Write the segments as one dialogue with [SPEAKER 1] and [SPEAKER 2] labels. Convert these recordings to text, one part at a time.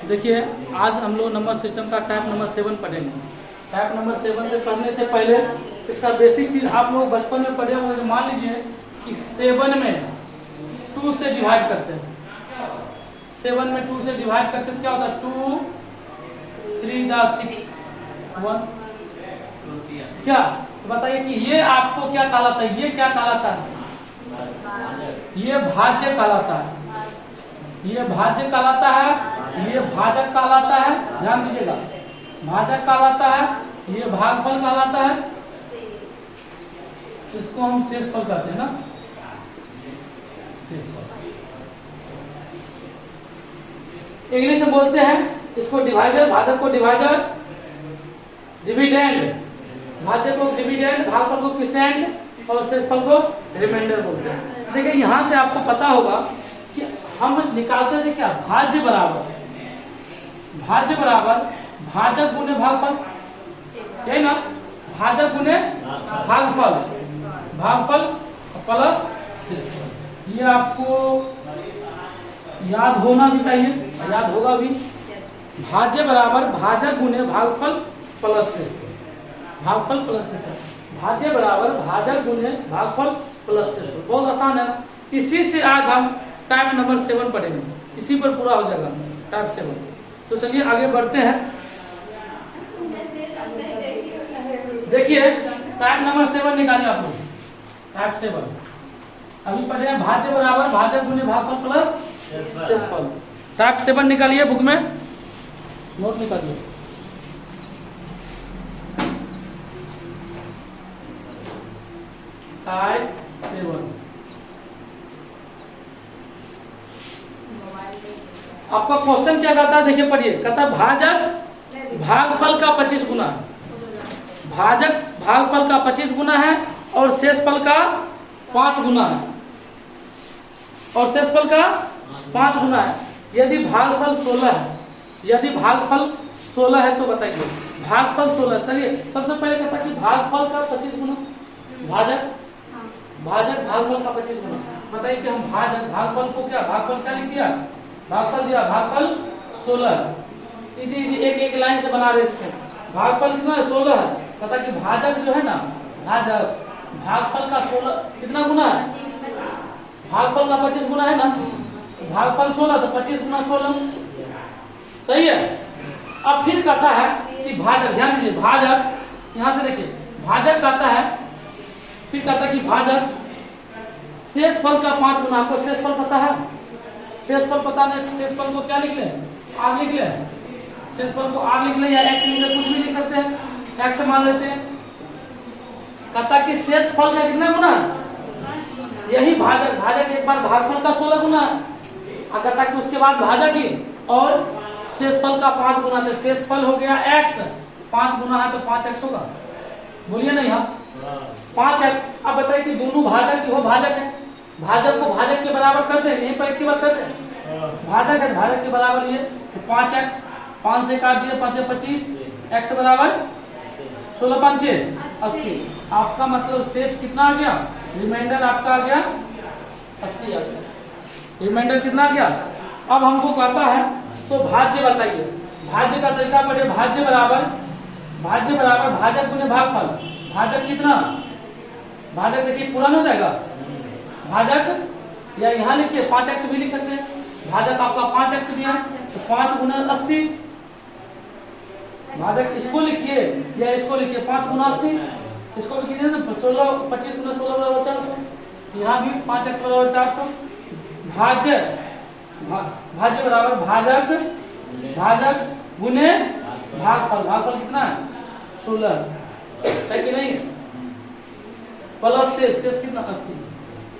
[SPEAKER 1] देखिए आज हम लोग नंबर सिस्टम का टाइप नंबर 7 पढ़ेंगे। टाइप नंबर 7 से पढ़ने से पहले इसका बेसिक चीज़ आप लोग बचपन में पढ़े होंगे। मान लीजिए कि 7 में 2 से डिवाइड करते हैं। 7 में 2 से डिवाइड करते हैं क्या होता है? 2 3 जा 6 1 क्या तो बताइए कि ये आपको क्या कहलाता है? ये क्या कहलाता है? ये भाज्य कहलाता है। ये भाज्य कहलाता है, ये भाजक कहलाता है। ध्यान दीजिएगा, भाजक कहलाता है, ये भागफल कहलाता है। इसको हम शेषफल कहते हैं ना, शेषफल। इंग्लिश में बोलते हैं इसको डिवाइजर, भाजक को डिवाइजर, डिविडेंड। भाजक को डिविडेंड, भागफल को क्विसेंट और शेषफल को रिमाइंडर बोलते हैं। देखिए यहां से आपको पता होगा कि हम निकालते थे क्या? भाज्य बराबर भाजक गुने भागफल, यही ना? भाजक गुने भागफल प्लस शेषफल। ये आपको याद होना भी चाहिए, याद होगा भी। भाज्य बराबर भाजक गुने भागफल प्लस शेषफल, भागफल प्लस शेषफल। भाज्य बराबर भाजक गुने भागफल प्लस शेषफल। बहुत आसान है। इसी से आज हम टाइप नंबर 7 पढ़ेंगे। इसी पर पूरा हो जाएगा टाइप 7। तो चलिए आगे बढ़ते हैं। देखिए टाइप नंबर 7 निकालिए आप लोग। टाइप 7 अभी पढ़े हैं भाज्य बराबर भाजक गुने भागफल प्लस शेषफल। टाइप 7 निकालिए, बुक में नोट निकालिए। टाइप 7 आपका क्वेश्चन क्या कहता है? देखिए पढ़िए, कहता है भाजक भागफल का 25 गुना। भाजक भागफल का 25 गुना है और शेषफल का 5 गुना है, और शेषफल का 5 गुना है। यदि भागफल 16 है, यदि भागफल 16 है तो बताइए भागफल 16। चलिए सबसे पहले कहता है कि भागफल का 25 गुना, भाजक भागफल का 25 गुना। बताइए कि हम भागफल को क्या, भागफल क्या लिख दिया? भागफल दिया, भागफल 16। इजी एक एक लाइन से बना रहे इसको। भागफल कितना है? 16 है। पता कि भाजक जो है ना, भाजक भागफल का 16 कितना गुना है? भागफल का 25 गुना है ना। भागफल 16 तो 25 गुना 16 सही है। अब फिर कहता है कि भाजक, ध्यान दीजिए, भाजक यहां से देखिए, भाजक कहता है, फिर कहता है कि भाजक शेषफल का 5 गुना। आपको शेषफल पता है? शेषफल पता नहीं, शेषफल को क्या लिख लें? आर लिख लें। शेषफल को आर लिख लें या एक्स लिख लें, कुछ भी लिख सकते हैं। एक्स मान लेते हैं। कहता कि शेषफल का कितना गुना? यही भाजक एक बार भागफल का 16 गुना है। कहता कि उसके बाद भाजक ही और शेषफल का 5 गुना। तो शेषफल हो गया x, 5 गुना है तो 5x होगा। बोलिए नहीं हाँ 5x। अब बताइए कि दोनों भाजक हो, भाजक है, भाजक को भाजक के बराबर कर दें, यहीं पर एक बार कर दें। भाजक है भाजक के बराबर ये तो 5x, 5 से काट दिए, 5 से 25, x बराबर 16 5 80। आपका मतलब शेष कितना आ गया? रिमाइंडर आपका आ गया 80 आ गया। रिमाइंडर कितना आ गया? अब हमको कहता है तो भाज्य बताइए। भाज्य का तरीका पढ़े। भाज्य बराबर भाजक गुने भागफल। भाजक कितना? भाजक देखिए पूरा हो जाएगा। भाजक या यहाँ लिखिए 5x भी लिख सकते हैं। भाजक आपका 5x दिया तो 5 गुना 80। भाजक इसको लिखिए या इसको लिखिए 5 गुना 80। इसको भी कीजिए तो 16 25 गुना 16 बराबर 400। यहाँ भी 5x बराबर 400। भाज्य बराबर भाजक गुने भागफल। भागफल कितना है? 16 है कि नहीं? प्लस शेष कितना? 80।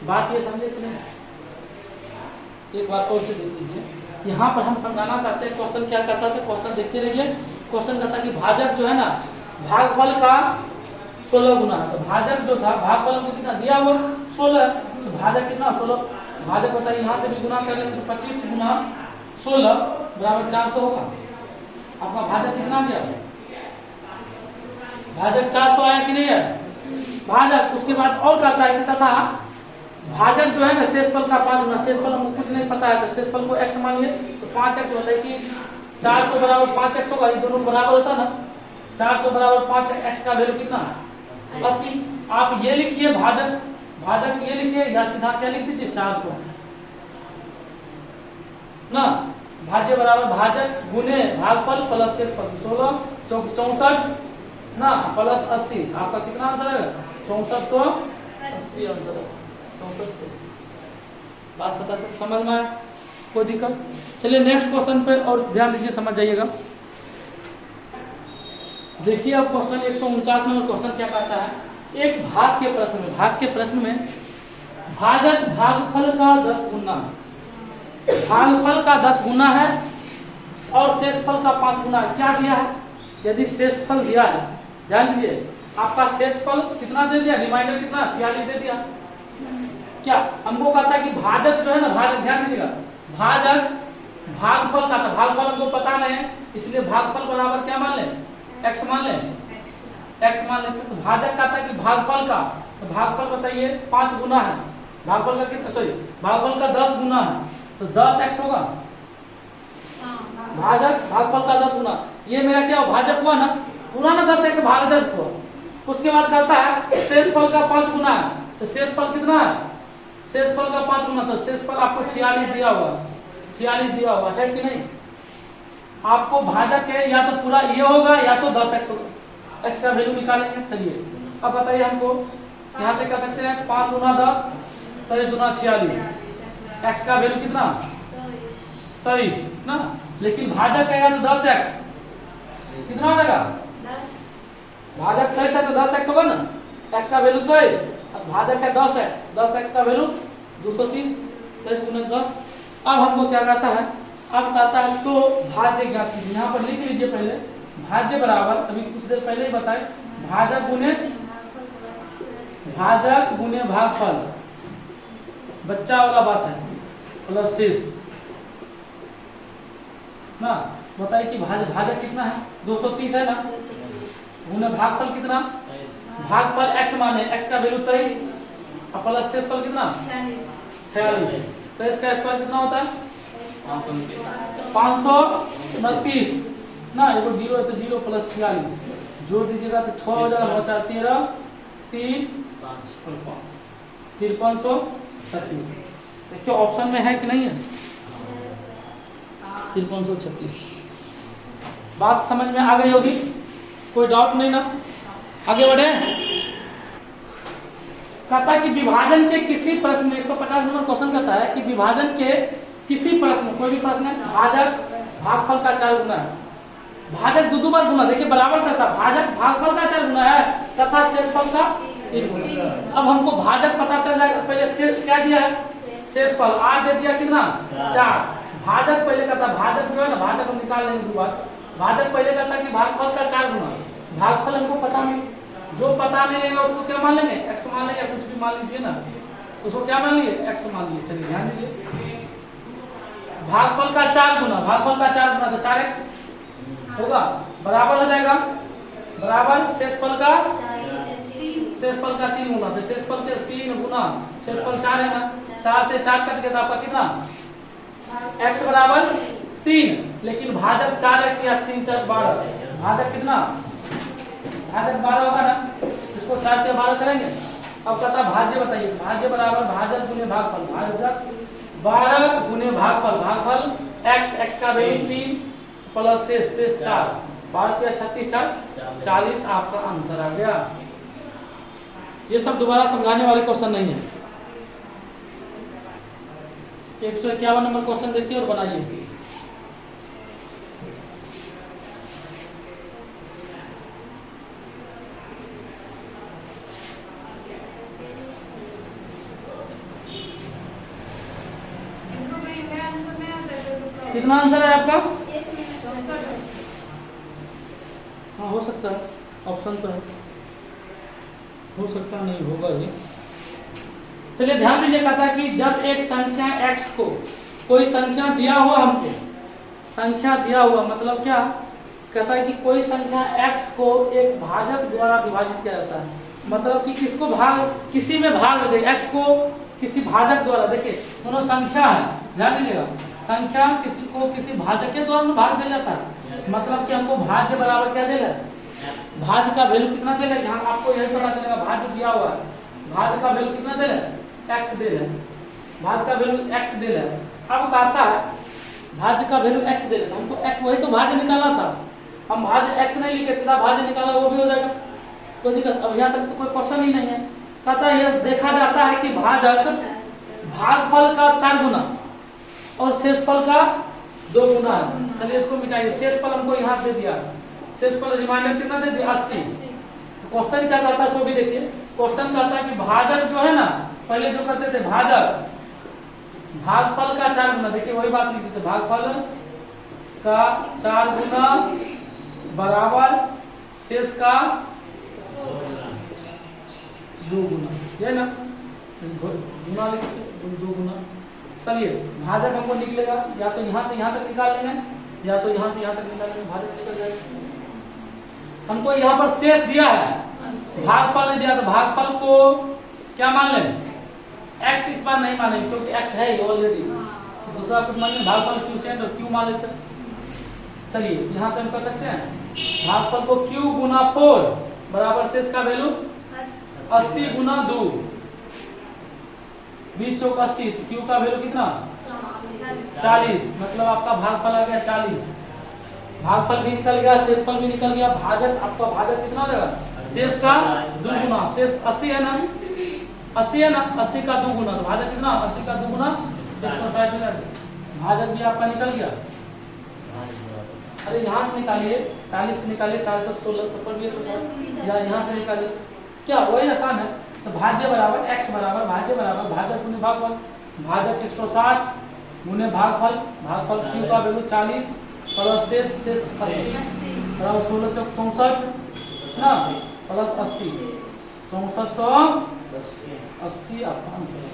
[SPEAKER 1] बात ये समझे कि नहीं? एक बार और से देख लीजिए। यहाँ पर हम समझाना चाहते हैं क्वेश्चन क्या कहता था। क्वेश्चन देखते रहिए। क्वेश्चन कहता कि भाजक जो है ना, भागफल का 16 गुना है। तो भाजक जो था, भागफल को कितना दिया हुआ? 16। तो भाजक कितना? 16। भाजक बताइए यहाँ से भी गुना कर लेंगे तो 25 गुना 16 बराबर 400 होगा। आपका भाजक कितना गया? भाजक 400 आया कि नहीं है? भाजक। उसके बाद और कहता है कि तथा भाजक जो है ना शेषफल का 5 गुना। शेषफल हमको कुछ नहीं पता है तो शेषफल को x मान लिए तो 5x होता है कि 400 बराबर 5x होगा, ये दोनों बराबर होता ना। 400 बराबर 5x का वैल्यू कितना? 80। आप ये लिखिए भाजक, भाजक ये लिखिए या सीधा क्या लिख दीजिए 400 ना। भाज्य बराबर भाजक गुने भागफल प्लस शेषफल, 16 64 ना प्लस 80। आपका कितना आंसर है? 6480 आंसर है, 6480। बात पता समझ में आया? कोई दिक्कत? चलिए नेक्स्ट क्वेश्चन पे और ध्यान दीजिए, समझ जाइएगा। देखिए अब क्वेश्चन 149 नंबर क्वेश्चन क्या कहता है, एक भाग के प्रश्न में, भाग के प्रश्न में भाजक भागफल का 10 गुना, भागफल का 10 गुना है और शेषफल का 5 गुना है। क्या दिया है? यदि शेषफल दिया है, ध्यान दीजिए, आपका शेषफल कितना दे दिया? रिमाइंडर कितना? 46 दे दिया। क्या हमको कहता है कि भाजक जो है ना, भाजक ध्यान दीजिएगा, भाजक भागफल का था, भागफल हमको पता नहीं है, इसलिए भागफल बराबर क्या मान लें? x मान लें, x मान लेते। तो भाजक का था कि भागफल का, तो भागफल बताइए 5 गुना है, भागफल का कितना, सॉरी भागफल का 10 गुना है, तो 10x होगा। भाजक भागफल का 10 गुना, ये मेरा क्या भाजक हुआ ना, पूरा ना 10x भाजक हुआ। उसके बाद कहता है शेषफल का 5 गुना है, तो शेषफल कितना है? शेषफल का 5 गुना, तो शेषफल आपको 46 दिया हुआ, 46 दिया हुआ है कि नहीं? आपको भाजक है या तो पूरा ये होगा या तो 10x होगा, x का वैल्यू निकालेंगे। चलिए अब बताइए हमको, यहाँ से कर सकते हैं 5 गुना 10, 23 गुना 46, x का वैल्यू कितना? 23 ना। लेकिन भाजक है या तो 10x, कितना हो जाएगा? भाजक 23 है तो 10x होगा ना, x का वैल्यू 23, भाजक है 10x, 10x का वैल्यू 230, 23 गुना 10। अब हमको क्या कहता है? अब कहता है तो भाज्य ज्ञात कीजिए। यहाँ पर लिख लीजिए पहले, भाज्य बराबर, अभी कुछ देर पहले ही बताए, भाजक गुने भागफल, बच्चा वाला बात है, प्लस शेष ना। बताइए कि भाजक कितना है? 230 है ना, गुने भागफल कितना? भागफल x माने, x का वैल्यू 23 और प्लस शेषफल कितना? 46। तो इसका स्क्वायर कितना होता है? 529 ना, ये 0 है तो 0 प्लस 46 जोड़ दीजिएगा तो 6 हो जाएगा, 9 4 13 3 5 फिर 536। देखिए ऑप्शन में है कि नहीं है? 536। बात समझ में आ गई होगी, कोई डाउट नहीं ना? आगे बढ़े। कहता है कि विभाजन के किसी प्रश्न में, 150 नंबर क्वेश्चन कहता है कि विभाजन के किसी प्रश्न, कोई भी प्रश्न है, भाजक भागफल का 4 गुना है, भाजक दो बार गुना, देखिए बराबर करता, भाजक भागफल का 4 गुना है तथा शेषफल का 3 गुना। अब हमको भाजक पता चल जाएगा, पहले शेष क्या दिया है? शेषफल 8 दे दिया, कितना? 4। भाजक पहले कहता, भाजक जो है ना, भाजक हम निकाल लेंगे 2 बार। भाजक पहले कहता कि भागफल का 4 गुना, भागफल हमको पता नहीं, जो पता नहीं रहेगा उसको क्या मान लेंगे? x मान लेंगे, कुछ भी मान लीजिए ना, उसको क्या मान लिए? x मान लिए। चलिए ध्यान दीजिए, भागफल का 4 गुना, भागफल का 4 गुना तो 4x होगा, बराबर हो जाएगा, बराबर शेषफल का 3 गुना, तो शेषफल के 3 गुना, शेषफल 4 है ना, 4 से 4 कट गया तो आपका कितना? x बराबर 3, लेकिन भाजक 4x या 3 4 12, भाजक कितना? भाजक 12 होगा ना, इसको 4 के 12 करेंगे। अब कहता भाज्य बताइए, भाज्य बराबर भाजक गुने भागफल, भाजक 12 गुने भागफल, भागफल x का वैल्यू 3 प्लस शेष 4, 12 के 36 4 40, आपका आंसर आ गया। ये सब दोबारा समझाने वाले क्वेश्चन नहीं है। 151 नंबर क्वेश्चन देखिए और बनाइए। कितना आंसर है आपका? हाँ हो सकता है, ऑप्शन तो है, हो सकता नहीं होगा ही। चलिए ध्यान दीजिए, कहता है कि जब एक संख्या x को, कोई संख्या दिया हुआ, हमको संख्या दिया हुआ मतलब क्या? कहता है कि कोई संख्या x को एक भाजक द्वारा विभाजित किया जाता है, मतलब कि किसको भाग, किसी में भाग दे, x को किसी भाजक द्वारा। देखिए दोनों संख्या है, ध्यान दीजिएगा, संख्या किसी को किसी भाजक के द्वारा भाग दिया जाता है, मतलब कि हमको भाज्य बराबर क्या देगा, भाज्य का वैल्यू कितना देगा। यहाँ आपको यही पता चलेगा भाज्य दिया हुआ है, भाज्य का वैल्यू कितना दे रहा है, x दे रहा है, भाज्य का वैल्यू x दे रहा है। अब कहता है भाज्य का वैल्यू x दे रहा है, हमको x वही तो भाज्य निकालना था, हम भाज्य x नहीं लिखे सीधा भाज्य निकाला वो भी हो जाएगा, कोई दिक्कत। अब यहाँ तक तो कोई क्वेश्चन ही नहीं है। कहता है यह देखा जाता है कि भाजक भागफल का 4 गुना और शेषफल का 2 गुना है। चलिए इसको मिटाइए, शेषफल हमको यहाँ दे दिया, शेषफल रिमाइंडर कितना दे दिया 80। क्वेश्चन क्या कहता है सो भी देखिए, क्वेश्चन कहता है कि भाजक जो है ना, पहले जो करते थे भाजक भागफल का 4 गुना, देखिए वही बात लिखते थे, भागफल का 4 गुना बराबर शेष का 2 गुना, ये ना गुना लिखते 2 गुना। चलिए भाजक हमको निकलेगा या तो यहाँ से यहाँ तक निकाल लेंगे या तो यहाँ से यहाँ तक निकाल लेंगे, भाजक निकल जाएगा। हमको यहाँ पर शेष दिया है, भागफल नहीं दिया, तो भागफल को क्या मान लें, x इस बार नहीं मानेंगे क्योंकि x है ही ऑलरेडी, दूसरा कुछ मान लें, भागफल q से और q मान लेते हैं। चलिए यहाँ से हम कर सकते हैं, भागफल को q गुना 4 बराबर शेष का वैल्यू 80 गुना 2, 20 चौक 80, q का वैल्यू कितना 40, मतलब आपका भागफल आ गया 40। भागफल भी निकल गया, शेषफल भी निकल गया, भाजक आपका भाजक कितना हो जाएगा, शेष का 2 गुना, शेष 80 है ना, 80 है ना, 80 का 2 गुना, तो भाजक कितना 80 का 2 गुना 160 हो जाएगा। भाजक भी आपका निकल गया। अरे यहाँ से निकालिए, 40 से निकालिए, 4 चौक 16 तो पर भी 160, या यहाँ से निकालिए, क्या वही आसान है। तो भाज्य बराबर x बराबर भाज्य बराबर भाजक गुने भागफल, भाजक 160 गुने भागफल, भागफल q का वैल्यू 40 प्लस शेष 80 बराबर 16 चौक 64 ना, प्लस 80 6480 आपका आंसर है।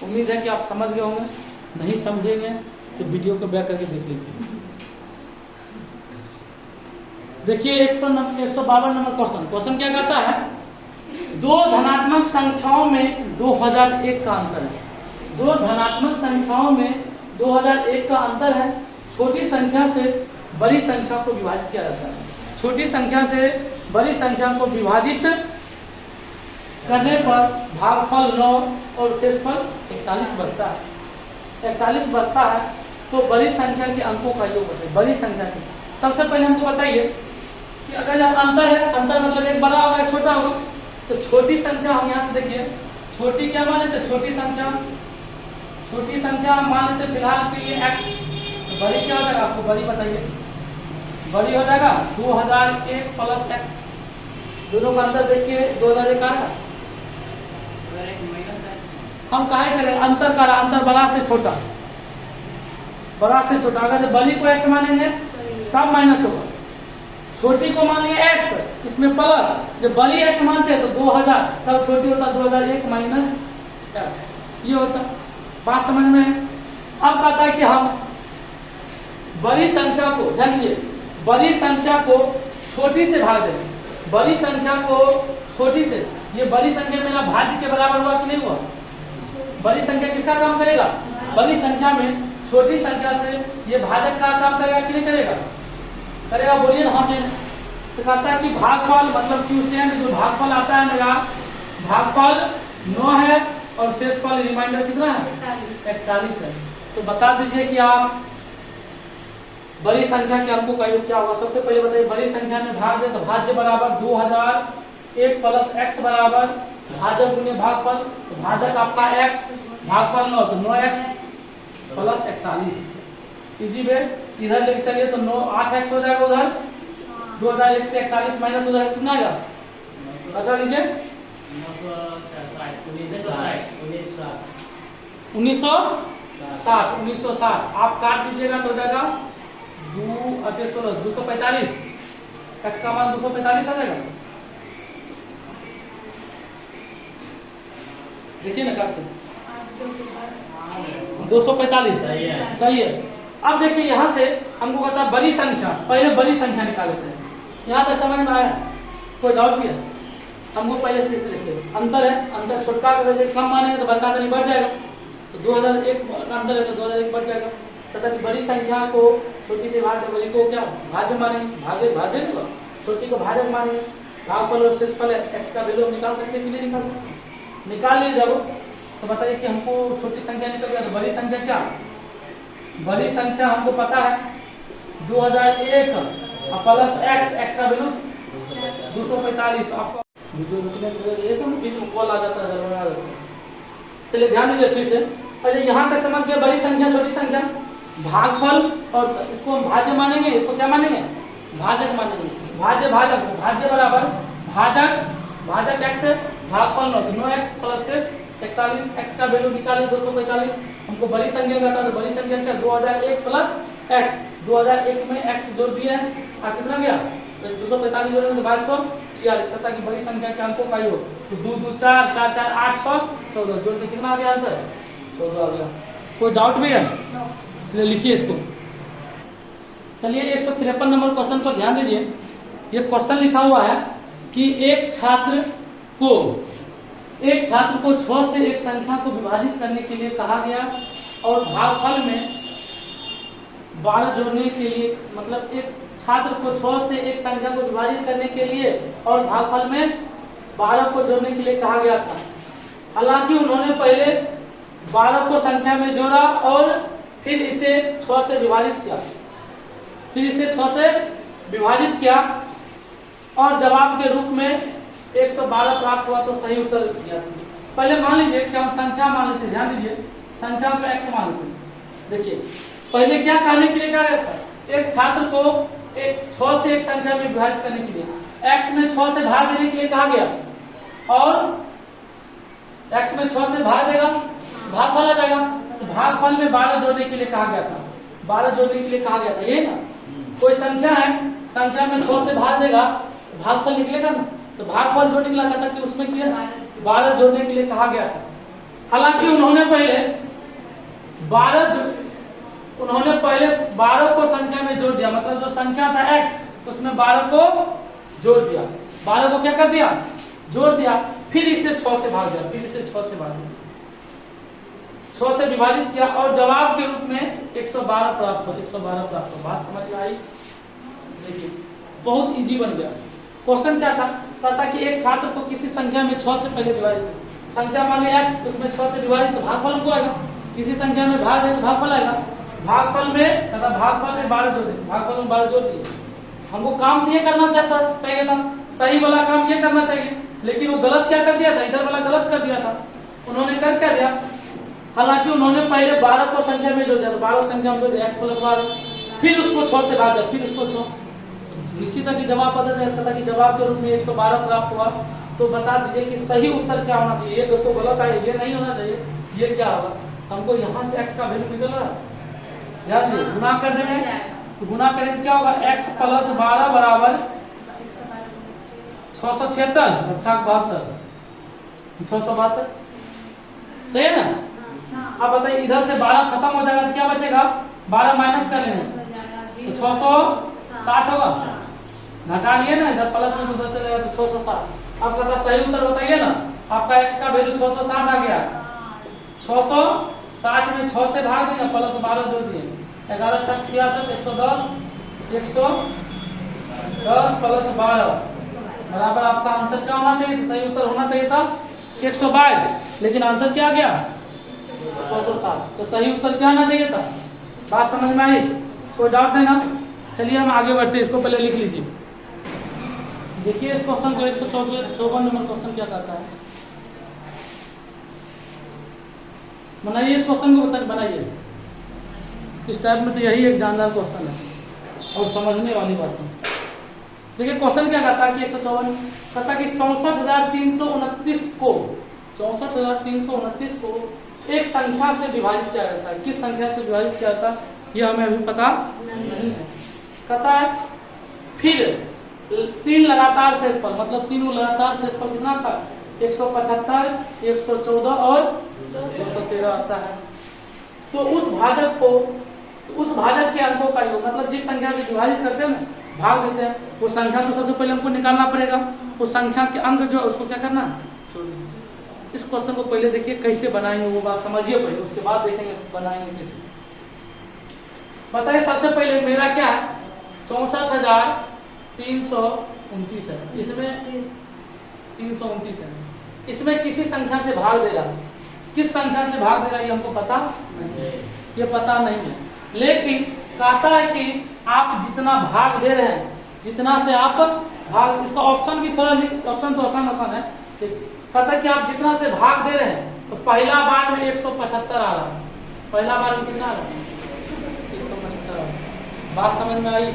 [SPEAKER 1] उम्मीद है कि आप समझ गए होंगे, नहीं समझेंगे तो वीडियो को बैक करके देख लीजिए। देखिए 152 नंबर क्वेश्चन क्या कहता है, दो धनात्मक संख्याओं में 2001 का अंतर है, दो धनात्मक संख्याओं में 2001 का अंतर है, छोटी संख्या से बड़ी संख्या को विभाजित किया जाता है, छोटी संख्या से बड़ी संख्या को विभाजित करने पर भागफल 9 और शेषफल 41 बचता है, 41 बचता है। तो बड़ी संख्या के अंकों का योग बताइए, बड़ी संख्या के। सबसे पहले हमको बताइए कि अगर जब अंतर है, अंतर मतलब एक बड़ा होगा एक छोटा होगा, तो छोटी संख्या हम यहाँ से देखिए, छोटी क्या मान लेते, छोटी संख्या हम मान लेते फिलहाल के लिए x, तो बड़ी क्या हो जाएगा, आपको बड़ी बताइए, बड़ी हो जाएगा 2001 प्लस x, दोनों का अंतर देखिए 2001 का है। हम काहे करें अंतर का, अंतर बड़ा से छोटा, बड़ा से छोटा, अगर बड़ी को x मानेंगे तब माइनस होगा, छोटी को मान लिया x पर, इसमें प्लस, जब बड़ी x मानते हैं तो 2000, तब छोटी होता 2001 माइनस f, ये होता। बात समझ में है। अब कहता है कि हम बड़ी संख्या को, ध्यान दीजिए, बड़ी संख्या को छोटी से भाग देंगे, बड़ी संख्या को छोटी से, ये बड़ी संख्या मेरा भाज्य के बराबर हुआ कि नहीं हुआ, बड़ी संख्या किसका काम करेगा, बड़ी संख्या में छोटी संख्या से ये भाजक का काम करेगा कि नहीं करेगा, करेगा, बोलिए ना हाँ जी। तो कहता है कि भागफल मतलब क्यूसेंट जो भागफल आता है मेरा, भागफल 9 है और शेषफल रिमाइंडर कितना है 41 है। तो बता दीजिए कि आप बड़ी संख्या के अंकों का योग क्या होगा। सबसे पहले बताइए, बड़ी संख्या में भाग दे तो भाज्य बराबर 2001 प्लस x बराबर भाजक गुने भागफल, तो भाजक आपका x, भागफल 9 तो 9x प्लस 41, इजी वे, इधर लेके चलिए तो 8x हो जाएगा, उधर 2001 से 41 माइनस हो जाएगा, कितना आएगा बता लीजिए 1960, आप काट दीजिएगा तो हो जाएगा 245, x का मान 245 आ जाएगा, देखिए ना काट 245 सही है। अब देखिए यहाँ से हमको कहता है बड़ी संख्या, पहले बड़ी संख्या निकालते हैं, यहाँ पे समझ में आया, कोई डाउट भी है, हमको पहले से देखिए अंतर है, अंतर छोटका की वजह से कम मानेंगे तो बड़का नहीं बढ़ जाएगा, तो 2001 का अंतर है तो 2001 बढ़ जाएगा। तथा कि बड़ी संख्या को छोटी से भाग बड़ी को क्या भाज्य मानेंगे, भाज्य मतलब छोटी को भाजक मानेंगे। भागफल और शेषफल है x का वैल्यू निकाल सकते हैं कि नहीं निकाल सकते, निकाल लिए जब तो बताइए कि हमको छोटी संख्या निकल गया तो बड़ी संख्या क्या, बड़ी संख्या हमको पता है 2001 प्लस x का वैल्यू 245। तो आपको वीडियो ये सब बीच में कॉल आ जाता है। चलिए ध्यान दीजिए फिर से। अच्छा यहाँ तक समझ गए बड़ी संख्या छोटी संख्या, भागफल और इसको हम भाज्य मानेंगे, इसको क्या मानेंगे भाजक मानेंगे। भाज्य भाजक, भाज्य बराबर भाजक x है, भागफल 9x प्लस 41, x का वैल्यू निकाले 245। हमको बड़ी संख्या का था तो बड़ी संख्या क्या 2001 प्लस x, 2001 में x जोड़ दिए हैं कितना गया 245 जोड़ेंगे तो 2246। कहता कि बड़ी संख्या के अंकों का योग तो 2 2 4 4 4 8 6 14 जोड़ के कितना आ गया आंसर 14 आ गया। कोई डाउट भी है? चलिए लिखिए इसको। चलिए 153 नंबर क्वेश्चन पर ध्यान दीजिए। ये क्वेश्चन लिखा हुआ है कि एक छात्र को 6 से एक संख्या को विभाजित करने के लिए कहा गया और भागफल में 12 जोड़ने के लिए, मतलब एक छात्र को 6 से एक संख्या को विभाजित करने के लिए और भागफल में 12 को जोड़ने के लिए कहा गया था। हालांकि उन्होंने पहले 12 को संख्या में जोड़ा और फिर इसे 6 से विभाजित किया, और जवाब के रूप में 112 प्राप्त हुआ तो सही उत्तर दिया। पहले मान लीजिए कि हम संख्या मान लेते हैं, ध्यान दीजिए संख्या में x मान लेते हैं। देखिए पहले क्या कहने के लिए कहा गया था, एक छात्र को 6 से एक संख्या में विभाजित करने के लिए x में 6 से भाग देने के लिए कहा गया और x में 6 से भाग देगा भागफल आ जाएगा। तो भागफल में 12 जोड़ने के लिए कहा गया था, 12 जोड़ने के लिए कहा गया था। ये ना कोई संख्या है, संख्या में 6 से भाग देगा तो भागफल निकलेगा ना, तो भागफल जो निकला था कि उसमें क्या 12 जोड़ने के लिए कहा गया था। हालांकि उन्होंने पहले 12 को संख्या में जोड़ दिया, मतलब जो संख्या था x उसमें 12 को जोड़ दिया, 12 को क्या कर दिया जोड़ दिया, फिर इसे 6 से भाग दिया, 6 से विभाजित किया और जवाब के रूप में 112 प्राप्त हो। बात समझ में आई? देखिए बहुत इजी बन गया। क्वेश्चन क्या था, कहता कि एक छात्र को किसी संख्या में 6 से पहले विभाजित, संख्या मान लिया x उसमें 6 से विभाजित तो भागफल को आएगा, किसी संख्या में भाग है तो भागफल आएगा। भागफल में 12 जोड़ दिए, भागफल में 12 जोड़ दिए। हमको काम तो ये करना चाहिए था, सही वाला काम ये करना चाहिए, लेकिन वो गलत क्या कर दिया था, इधर वाला गलत कर दिया था। उन्होंने कर क्या दिया, हालांकि उन्होंने पहले 12 को संख्या में जोड़ दिया, 12 संख्या में जोड़ दिया x प्लस 12, फिर उसको 6 से भाग दिया, फिर उसको 6, निश्चित है कि जवाब पता चलता था कि जवाब के रूप में 112 प्राप्त हुआ। तो बता दीजिए कि सही उत्तर क्या होना चाहिए। ये तो गलत है, ये नहीं होना चाहिए, ये क्या होगा, हमको यहाँ से x का वैल्यू निकल रहा है, ध्यान दीजिए गुना कर देंगे तो गुना करेंगे क्या होगा x प्लस 12 बराबर 676, अच्छा 72, 672 सही है ना। अब बताइए इधर से 12 खत्म हो जाएगा तो क्या बचेगा, 12 माइनस कर लेंगे तो 660 होगा, घटा लिए ना, इधर प्लस में उधर चले गया तो 660। अब कहता सही उत्तर बताइए ना, आपका x का वैल्यू 660 आ गया, 660 में 6 से भाग देंगे प्लस 12 जोड़ दिए, 11 6 66 110 प्लस 12 बराबर आपका आंसर क्या होना चाहिए, सही उत्तर होना चाहिए था 122, लेकिन आंसर क्या आ गया 660। तो सही उत्तर क्या आना चाहिए था। बात समझ में आई? कोई डाउट नहीं ना? चलिए हम आगे बढ़ते हैं, इसको पहले लिख लीजिए। देखिए इस क्वेश्चन को 154 नंबर क्वेश्चन क्या कहता है, बनाइए इस क्वेश्चन को बनाइए। इस टाइप में तो यही एक जानदार क्वेश्चन है और समझने वाली बात है। देखिए क्वेश्चन क्या कहता है कि 154 कहता कि 64,329 को एक संख्या से विभाजित किया जाता है। किस संख्या से विभाजित किया जाता है यह हमें अभी पता नहीं है। कहता है फिर 3 लगातार शेषफल, मतलब तीनों लगातार शेषफल कितना था 175, 114 और 213 आता है। तो उस भाजक के अंकों का योग, मतलब जिस संख्या से विभाजित करते हैं ना, भाग देते हैं, वो संख्या तो सबसे पहले हमको निकालना पड़ेगा। उस संख्या के अंक जो उसको क्या करना इस क्वेश्चन को पहले देखिए कैसे बनाएंगे, वो बात समझिए पहले, उसके बाद देखेंगे बनाएंगे कैसे। बताइए सबसे पहले मेरा क्या है 64,329 है, इसमें 329 है, इसमें किसी संख्या से भाग दे रहा है, किस संख्या से भाग दे रहा है ये हमको पता नहीं है, ये पता नहीं है, लेकिन कहता है कि आप जितना भाग दे रहे हैं, जितना से आप भाग, इसका ऑप्शन भी थोड़ा, ऑप्शन तो आसान है, कहता है कि आप जितना से भाग दे रहे हैं, तो पहला बार में 175 आ रहा है, पहला बार में कितना आ रहा है 175 आ रहा है। बात समझ में आई?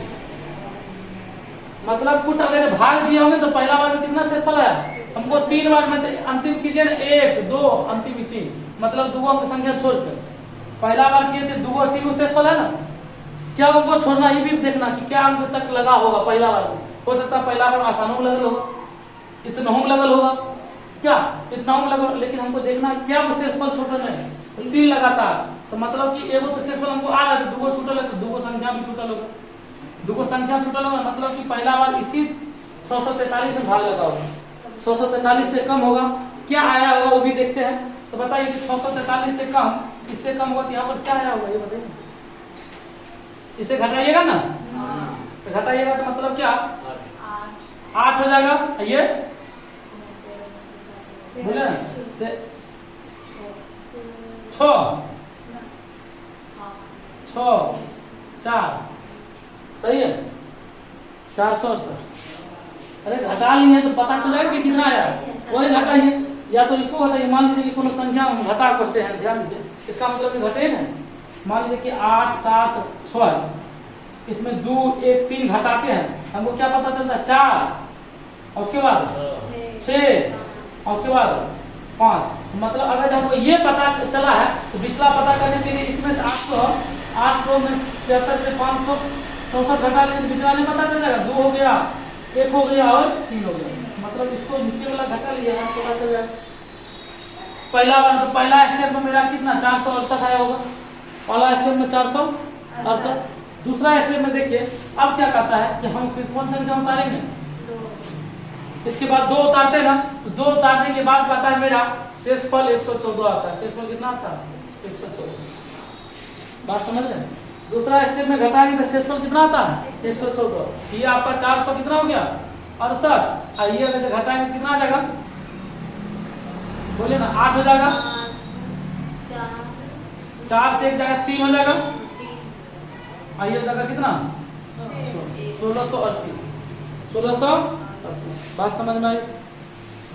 [SPEAKER 1] मतलब कुछ अगर भाग दिए होंगे तो पहला बार में कितना शेषफल आया हमको 3 बार में, अंतिम कीजिए ना 1 2 अंतिम 3, मतलब दो अंक संख्या छोड़कर पहला बार किए थे 2 और 3 शेषफल है ना, क्या हमको छोड़ना, ये भी देखना कि क्या अंक तक लगा होगा पहला बार में। हो सकता है पहला बार आसानों में लगल होगा, इतना होम लगल होगा, क्या इतना होम लगल, लेकिन हमको देखना क्या वो शेषफल छोड़ना है 3 लगातार, तो मतलब कि एगो तो शेषफल हमको आ रहा है, दूगो छूटल है तो दूगो संख्या भी छूटल होगा, दूगो संख्या छूटल होगा, मतलब कि पहला बार इसी 643 में भाग लगा होगा, 643 से कम होगा, क्या आया होगा वो भी देखते हैं। तो बताइए कि 643 से कम, इससे कम होगा तो यहाँ पर क्या आया होगा ये बताइए, इसे घटाइएगा ना, तो घटाइएगा तो मतलब क्या 8 हो जाएगा, ये बोले 6 4 सही है 468। अरे घटा लिए हैं तो पता चल जाएगा कि कितना आया, वही घटाइए, या तो इसको घटाइए, मान लीजिए कि कोनो संख्या हम घटा करते हैं, ध्यान दीजिए इसका मतलब कि घटे ना, मान लीजिए कि 8 7 6, इसमें 2 1 3 घटाते हैं, हमको क्या पता चलता है 4, और उसके बाद 6, और उसके बाद 5, मतलब अगर हमको ये पता चला है तो पिछला पता करने के लिए इसमें से 800 में 76 से 564 घटा लेंगे तो पिछला नहीं पता चल जाएगा, 2 हो गया 1 हो गया और 3 हो गया, मतलब इसको नीचे वाला घटा लिया पता चल जाएगा। पहला बार तो पहला स्टेप में मेरा कितना 468 आया होगा, पहला स्टेप में 468। दूसरा स्टेप में देखिए अब क्या कहता है कि हम फिर कौन संख्या उतारेंगे, इसके बाद 2 उतारते ना, तो 2 उतारने के बाद कहता है मेरा शेषफल 114 आता है, शेषफल कितना आता है 114, बात समझ रहे हैं। दूसरा स्टेप में घटाएंगे तो शेषफल कितना आता है 114, ये आपका 400 कितना हो गया 68, आइए अगर घटाएंगे कितना आ जाएगा बोलिए ना 8 हो जाएगा, 4 से एक जगह 3 हो जाएगा, आइए जगह कितना 1638, बात समझ में आई।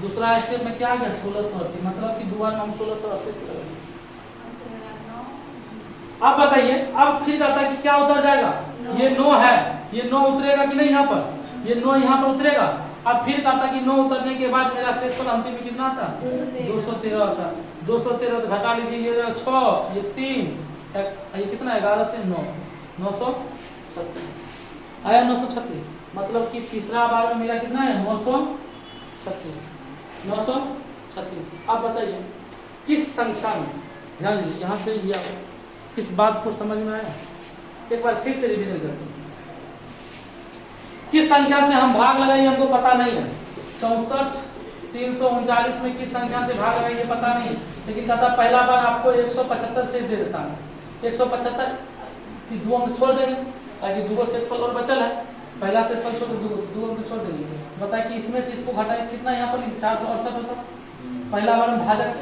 [SPEAKER 1] दूसरा स्टेप में क्या आ गया 1638, मतलब कि दोबारा हम 1638 लगाएंगे। अब बताइए अब फिर कहता है कि क्या उतर जाएगा, ये 9 है, ये 9 उतरेगा कि नहीं, यहाँ पर ये 9 यहाँ पर उतरेगा। अब फिर कहता है कि 9 उतरने के बाद मेरा शेषफल अंतिम में कितना आता 213 आता, 213 तो घटा लीजिए, ये 6 ये 3 ये कितना 11 से 9 936 आया, 936, मतलब कि तीसरा बार में मेरा कितना है 936। अब बताइए किस संख्या में, ध्यान दीजिए यहाँ से लिया, इस बात को समझ में आया, एक बार फिर से रिवीजन करते हैं। किस संख्या से हम भाग लगाएंगे हमको पता नहीं है, 64,339 में किस संख्या से भाग लगाएंगे पता नहीं है, लेकिन कहता पहला बार आपको 175 से दे देता है, 175 की 2 अंक छोड़ देंगे ताकि 2 शेषफल और बचल है, पहला शेषफल छोड़ 2 अंक छोड़ देंगे। बताए कि इसमें से इसको घटाए कितना यहाँ पर 468 होता, पहला बार में भाजक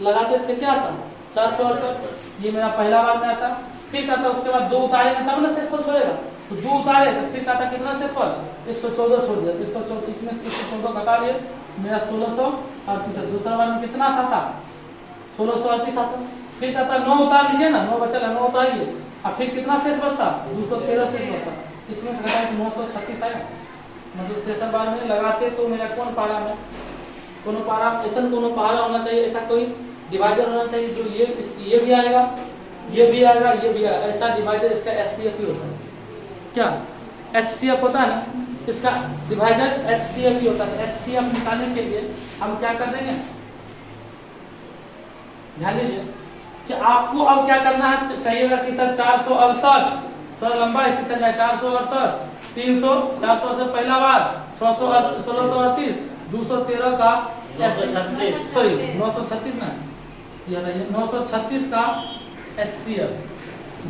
[SPEAKER 1] लगाते थे क्या आता 468, ये मेरा पहला बार में आता। फिर कहता उसके बाद 2 उतारेंगे तब ना शेषफल छोड़ेगा, तो 2 उतारे तो फिर कहता कितना शेषफल 114 छोड़ दिया, 114 इसमें से 114 घटा लिए मेरा 1638। दूसरा बार में कितना आता 1638 आता। फिर कहता 9 उतार लीजिए ना, 9 बचल है 9 उतारिए, अब फिर कितना शेष बचता 213 शेष बचता, इसमें से घटाए तो 936 आया। मतलब तेसर बार में लगाते तो मेरा कौन पारा में कोनो पारा ऐसा कोनो पारा होना चाहिए, ऐसा कोई डिवाइडर होना चाहिए जो ये भी आएगा ये भी आएगा ये भी आएगा, ऐसा डिवाइडर इसका HCF ही होता है, क्या HCF होता है ना, इसका डिवाइडर HCF ही होता है। HCF निकालने के लिए हम क्या कर देंगे, ध्यान दीजिए कि आपको अब क्या करना है, कहिएगा कि सर 468 थोड़ा लंबा इससे चल जाए, 468 300 468 पहला बार 1638 213 का सॉरी 936 ना, ये 936 का HCF,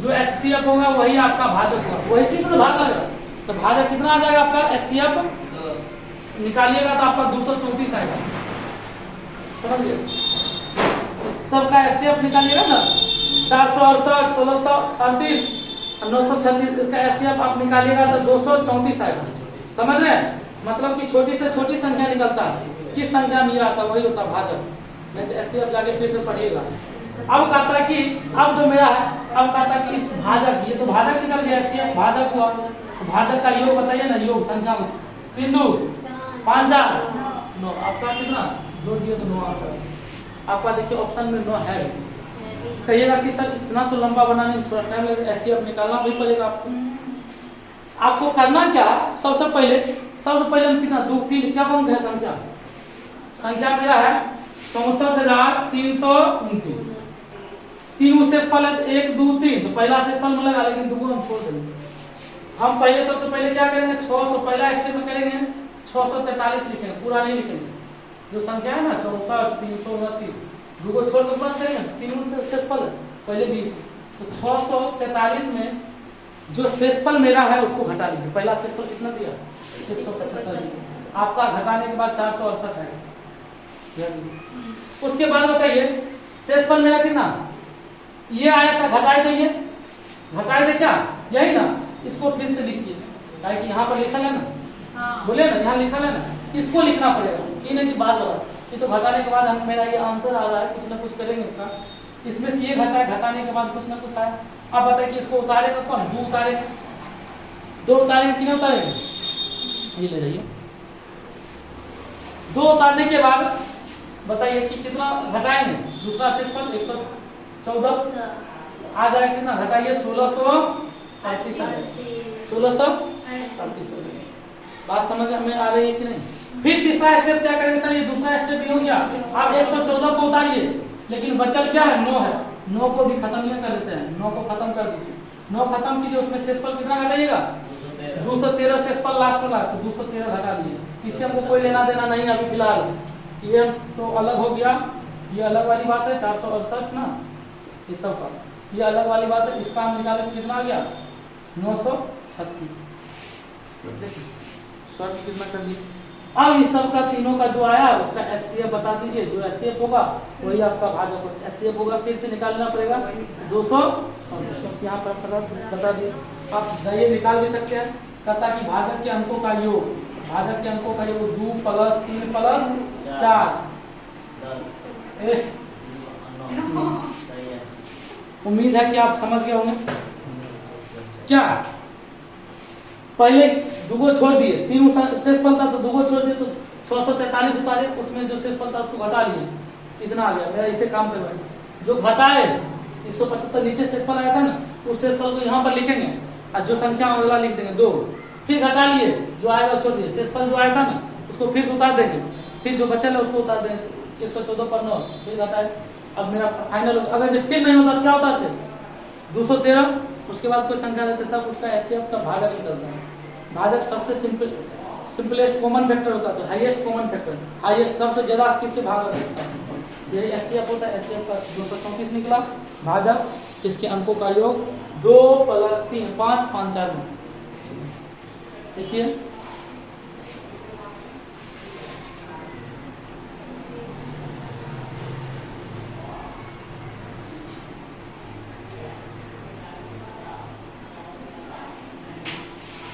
[SPEAKER 1] जो HCF होगा वही आपका भाजक होगा, वही चीज से भाग लगेगा। तो भाजक कितना आ जाएगा आपका HCF निकालिएगा तो आपका 234 आएगा, समझिए। इस सब का HCF निकालिएगा ना, 468, 1638, 936, इसका HCF आप निकालिएगा तो 234 आएगा, समझ रहे हैं। मतलब कि छोटी से छोटी संख्या निकलता है, किस संख्या में ये आता वही होता भाजक, नहीं तो HCF जाके फिर से पढ़िएगा। अब कहता है कि अब जो मेरा है, अब कहता है कि इस भाजक, ये तो भाजक निकल गया, HCF भाजक हुआ, तो भाजक का योग बताइए ना, योग संख्या में 3 2 5 4 9, आपका कितना जोड़ दिए तो 9 आंसर आपका। देखिए ऑप्शन में 9 है। कहिएगा कि सर इतना तो लंबा बनाने में थोड़ा टाइम लगेगा, HCF निकालना भी पड़ेगा आपको। आपको करना क्या, सबसे पहले हम कितना 2 3 क्या अंक है संख्या, संख्या मेरा है 64,329, 3 शेषफल है 1 2 3, तो पहला शेषफल में लगा, लेकिन 2 हम छोड़ देंगे। हम पहले सबसे पहले क्या करेंगे, 600 पहला स्टेप में करेंगे 643 लिखेंगे, पूरा नहीं लिखेंगे। जो संख्या है ना 64 329, 2 को छोड़ के पूरा करेंगे, 3 शेषफल है पहले भी, तो 643 में जो शेषफल मेरा है उसको घटा लीजिए। पहला शेषफल कितना दिया 175, आपका घटाने के बाद 468 है। उसके बाद बताइए शेषफल मेरा कितना, ये आया था, घटाए थे, ये घटाए थे क्या, यही ना, इसको फिर से लिखिए, ताकि कि यहाँ पर लिखा है ना, बोले ना यहाँ लिखा है ना, इसको लिखना पड़ेगा, ये नहीं कि बात बता, ये तो घटाने के बाद हम मेरा ये आंसर आ रहा है, कुछ ना कुछ करेंगे इसका, इसमें से ये घटाए, घटाने के बाद कुछ ना कुछ आया। अब बताइए कि इसको उतारेगा कौन, 2 उतारेंगे, 2 उतारेंगे, 3 उतारेंगे, ये ले जाइए। 2 उतारने के बाद बताइए कि कितना घटाएंगे, दूसरा शेषफल 114 आ जाएगा, कितना घटाइए 1638, 1638। बात समझ में आ रही है कि नहीं। फिर तीसरा स्टेप क्या करेंगे सर, ये दूसरा स्टेप भी हो गया, आप 114 को उतारिए, लेकिन बचल क्या है 9 है, 9 को भी खत्म नहीं कर देते हैं, 9 को खत्म कर दीजिए, 9 खत्म कीजिए, उसमें शेषफल कितना घटाइएगा 213 शेषफल लास्ट वाला, तो 213 घटा लिए, इससे हमको कोई लेना देना नहीं अभी फिलहाल, ये तो अलग हो गया, ये अलग वाली बात है 468 ना, ये सब का ये अलग वाली बात है, इसका हम निकाले कितना आ गया 936, शॉर्ट कितना कर लिए। अब इस सब का तीनों का जो आया उसका HCF बता दीजिए, जो HCF होगा वही आपका भाजक होगा, HCF होगा फिर से निकालना पड़ेगा 234, यहाँ पर बता दिए, आप जाइए निकाल भी सकते हैं। कहता कि भाजक के अंकों का योग, भाजक के अंकों का योग 2 + 3 + 4 उम्मीद है कि आप समझ गए होंगे। क्या पहले 2 को छोड़ दिए, 3 शेषफल था तो 2 को छोड़ दिए, तो 643 उतारे, उसमें जो शेषफल था उसको घटा लिए, इतना आ गया, मेरा इसे काम करवाए। जो घटाए 175 नीचे शेषफल आया था ना, उस शेषफल को यहाँ पर लिखेंगे और जो संख्या वाला लिख देंगे 2, फिर घटा लिए, जो आएगा छोड़ दिए, शेषफल जो आया था ना उसको फिर से उतार देंगे, फिर जो बचल है उसको उतार देंगे 114 पर 9, फिर घटाए। अब मेरा फाइनल, अगर जब फिर नहीं होता क्या होता है 213, उसके बाद कोई संख्या देते तब उसका HCF का भाजक निकलता है। भाजक सबसे सिंपलेस्ट कॉमन फैक्टर होता है, तो हाईएस्ट कॉमन फैक्टर, हाईएस्ट सबसे ज्यादा किससे भाग होता है, यही HCF होता है। HCF का 234 निकला भाजक, इसके अंकों का योग 2 + 3 5 5 4 9। देखिए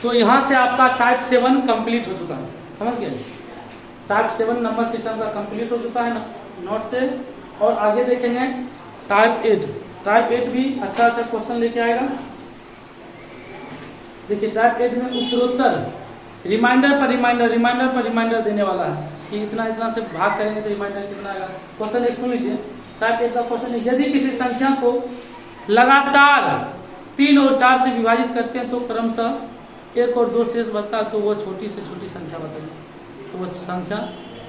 [SPEAKER 1] तो यहाँ से आपका टाइप 7 कंप्लीट हो चुका है, समझ गए, टाइप 7 नंबर सिस्टम का कंप्लीट हो चुका है ना नोट से। और आगे देखेंगे टाइप 8, टाइप 8 भी अच्छा क्वेश्चन लेके आएगा। देखिए टाइप 8 में उत्तरोत्तर रिमाइंडर पर रिमाइंडर देने वाला है कि इतना इतना से भाग करेंगे तो रिमाइंडर कितना आएगा। क्वेश्चन एक सुन लीजिए, टाइप 8 का क्वेश्चन है, यदि किसी संख्या को लगातार 3 और 4 से विभाजित करते हैं तो क्रमशः 1 और 2 शेष बचता है, तो वो छोटी से छोटी संख्या बताइए, तो वो संख्या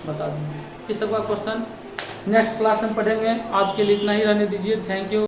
[SPEAKER 1] बता दें। इस सब का क्वेश्चन नेक्स्ट क्लास में पढ़ेंगे। आज के लिए इतना ही रहने दीजिए, थैंक यू।